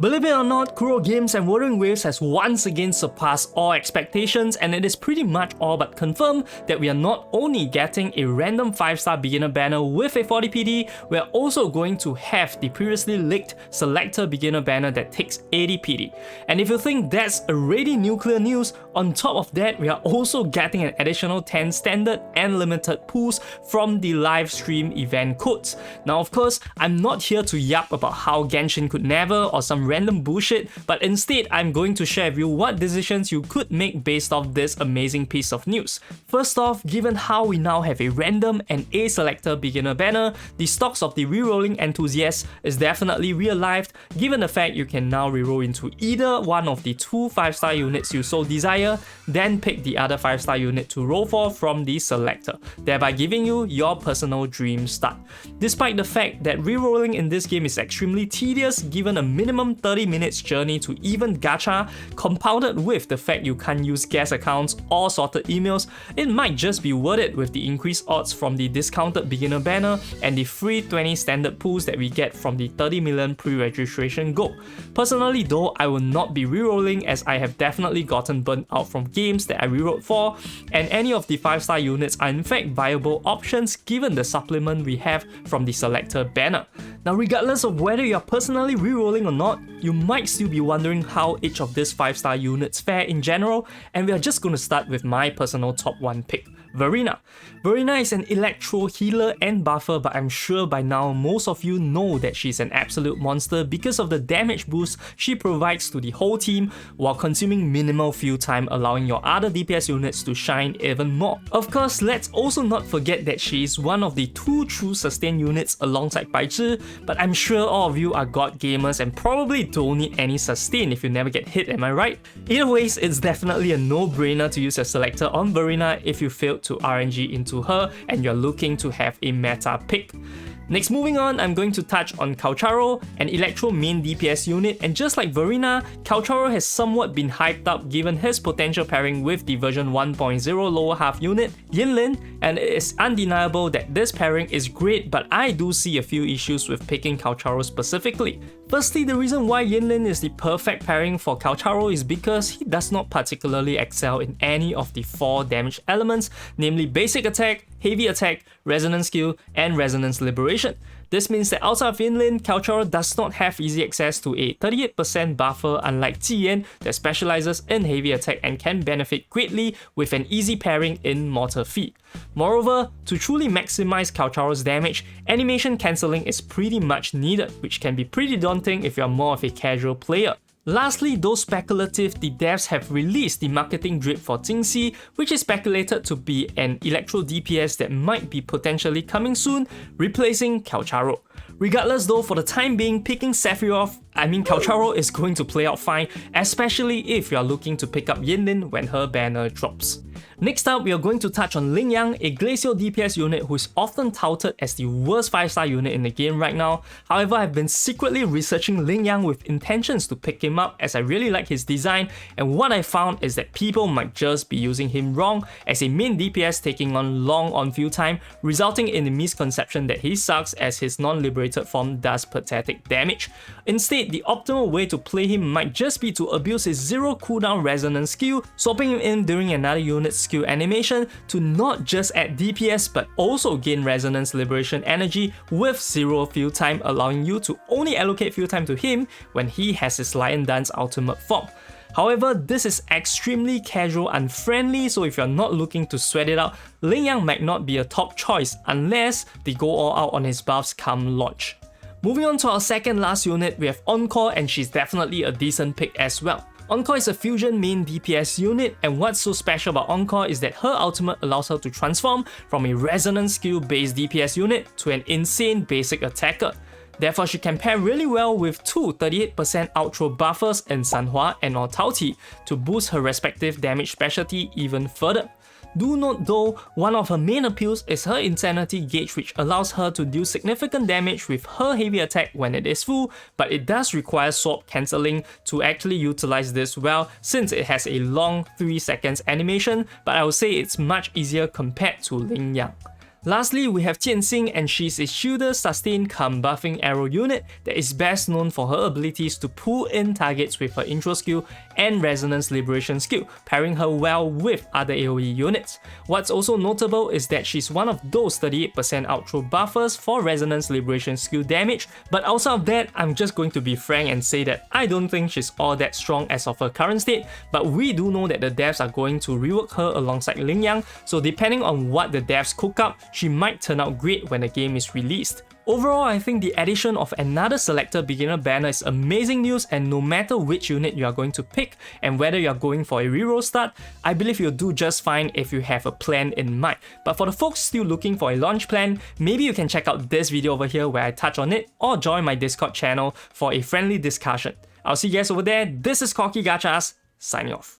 Believe it or not, Kuro Games and Wuthering Waves has once again surpassed all expectations, and it is pretty much all but confirmed that we are not only getting a random 5-star beginner banner with a 40 PD, we are also going to have the previously leaked Selector beginner banner that takes 80 PD. And if you think that's already nuclear news, on top of that, we are also getting an additional 10 standard and limited pulls from the live stream event codes. Now of course, I'm not here to yap about how Jianxin could never or some random bullshit, but instead I'm going to share with you what decisions you could make based off this amazing piece of news. First off, given how we now have a random and a selector beginner banner, the stocks of the rerolling enthusiast is definitely real-lived, given the fact you can now reroll into either one of the two 5-star units you so desire, then pick the other 5-star unit to roll for from the selector, thereby giving you your personal dream start. Despite the fact that rerolling in this game is extremely tedious given a minimum 30 minutes journey to even gacha, compounded with the fact you can't use guest accounts or sorted emails, it might just be worth it with the increased odds from the discounted beginner banner and the free 20 standard pools that we get from the 30 million pre-registration goal. Personally though, I will not be rerolling as I have definitely gotten burnt out from games that I rerolled for, and any of the 5-star units are in fact viable options given the supplement we have from the selector banner. Now regardless of whether you're personally rerolling or not, you might still be wondering how each of these 5-star units fare in general, and we are just going to start with my personal top 1 pick, Verina. Verina is an electro healer and buffer, but I'm sure by now most of you know that she's an absolute monster because of the damage boost she provides to the whole team while consuming minimal field time, allowing your other DPS units to shine even more. Of course, let's also not forget that she is one of the 2 true sustain units alongside Bai Zhi, but I'm sure all of you are god gamers and probably don't need any sustain if you never get hit, am I right? Either ways, it's definitely a no-brainer to use a selector on Verina if you failed to RNG into her and you're looking to have a meta pick. Next, moving on, I'm going to touch on Calcharo, an electro main DPS unit, and just like Verina, Calcharo has somewhat been hyped up given his potential pairing with the version 1.0 lower half unit, Yinlin, and it is undeniable that this pairing is great, but I do see a few issues with picking Calcharo specifically. Firstly, the reason why Yinlin is the perfect pairing for Calcharo is because he does not particularly excel in any of the 4 damage elements, namely basic attack, heavy attack, resonance skill, and resonance liberation. This means that outside of Yinlin, Calcharo does not have easy access to a 38% buffer unlike Jiyan that specializes in heavy attack and can benefit greatly with an easy pairing in Mortar Feet. Moreover, to truly maximize Calcharo's damage, animation cancelling is pretty much needed, which can be pretty daunting if you are more of a casual player. Lastly, though speculative, the devs have released the marketing drip for Jingxi, which is speculated to be an electro DPS that might be potentially coming soon, replacing Calcharo. Regardless though, for the time being, picking Calcharo is going to play out fine, especially if you are looking to pick up Yinlin when her banner drops. Next up, we are going to touch on LingYang, a glacial DPS unit who is often touted as the worst 5-star unit in the game right now. However, I've been secretly researching LingYang with intentions to pick him up as I really like his design, and what I found is that people might just be using him wrong as a main DPS taking on long on-field time, resulting in the misconception that he sucks as his non-liberated form does pathetic damage. Instead, the optimal way to play him might just be to abuse his 0 cooldown resonance skill, swapping him in during another unit's skill animation to not just add DPS but also gain resonance liberation energy with 0 field time, allowing you to only allocate field time to him when he has his Lion Dance ultimate form. However, this is extremely casual unfriendly, so if you're not looking to sweat it out, LingYang might not be a top choice unless they go all out on his buffs come launch. Moving on to our second last unit, we have Encore, and she's definitely a decent pick as well. Encore is a fusion main DPS unit, and what's so special about Encore is that her ultimate allows her to transform from a resonance skill based DPS unit to an insane basic attacker. Therefore, she can pair really well with 2 38% outro buffers in Sanhua and or Taoti to boost her respective damage specialty even further. Do note though, one of her main appeals is her Insanity gauge, which allows her to deal significant damage with her heavy attack when it is full, but it does require swap cancelling to actually utilize this well since it has a long 3 seconds animation, but I would say it's much easier compared to LingYang. Lastly, we have Jianxin, and she's a shielder, sustain, come buffing arrow unit that is best known for her abilities to pull in targets with her intro skill and resonance liberation skill, pairing her well with other AoE units. What's also notable is that she's one of those 38% outro buffers for resonance liberation skill damage, but outside of that, I'm just going to be frank and say that I don't think she's all that strong as of her current state, but we do know that the devs are going to rework her alongside LingYang, so depending on what the devs cook up, she might turn out great when the game is released. Overall, I think the addition of another Selector beginner banner is amazing news, and no matter which unit you are going to pick and whether you are going for a reroll start, I believe you'll do just fine if you have a plan in mind. But for the folks still looking for a launch plan, maybe you can check out this video over here where I touch on it, or join my Discord channel for a friendly discussion. I'll see you guys over there. This is Corky Gachas, signing off.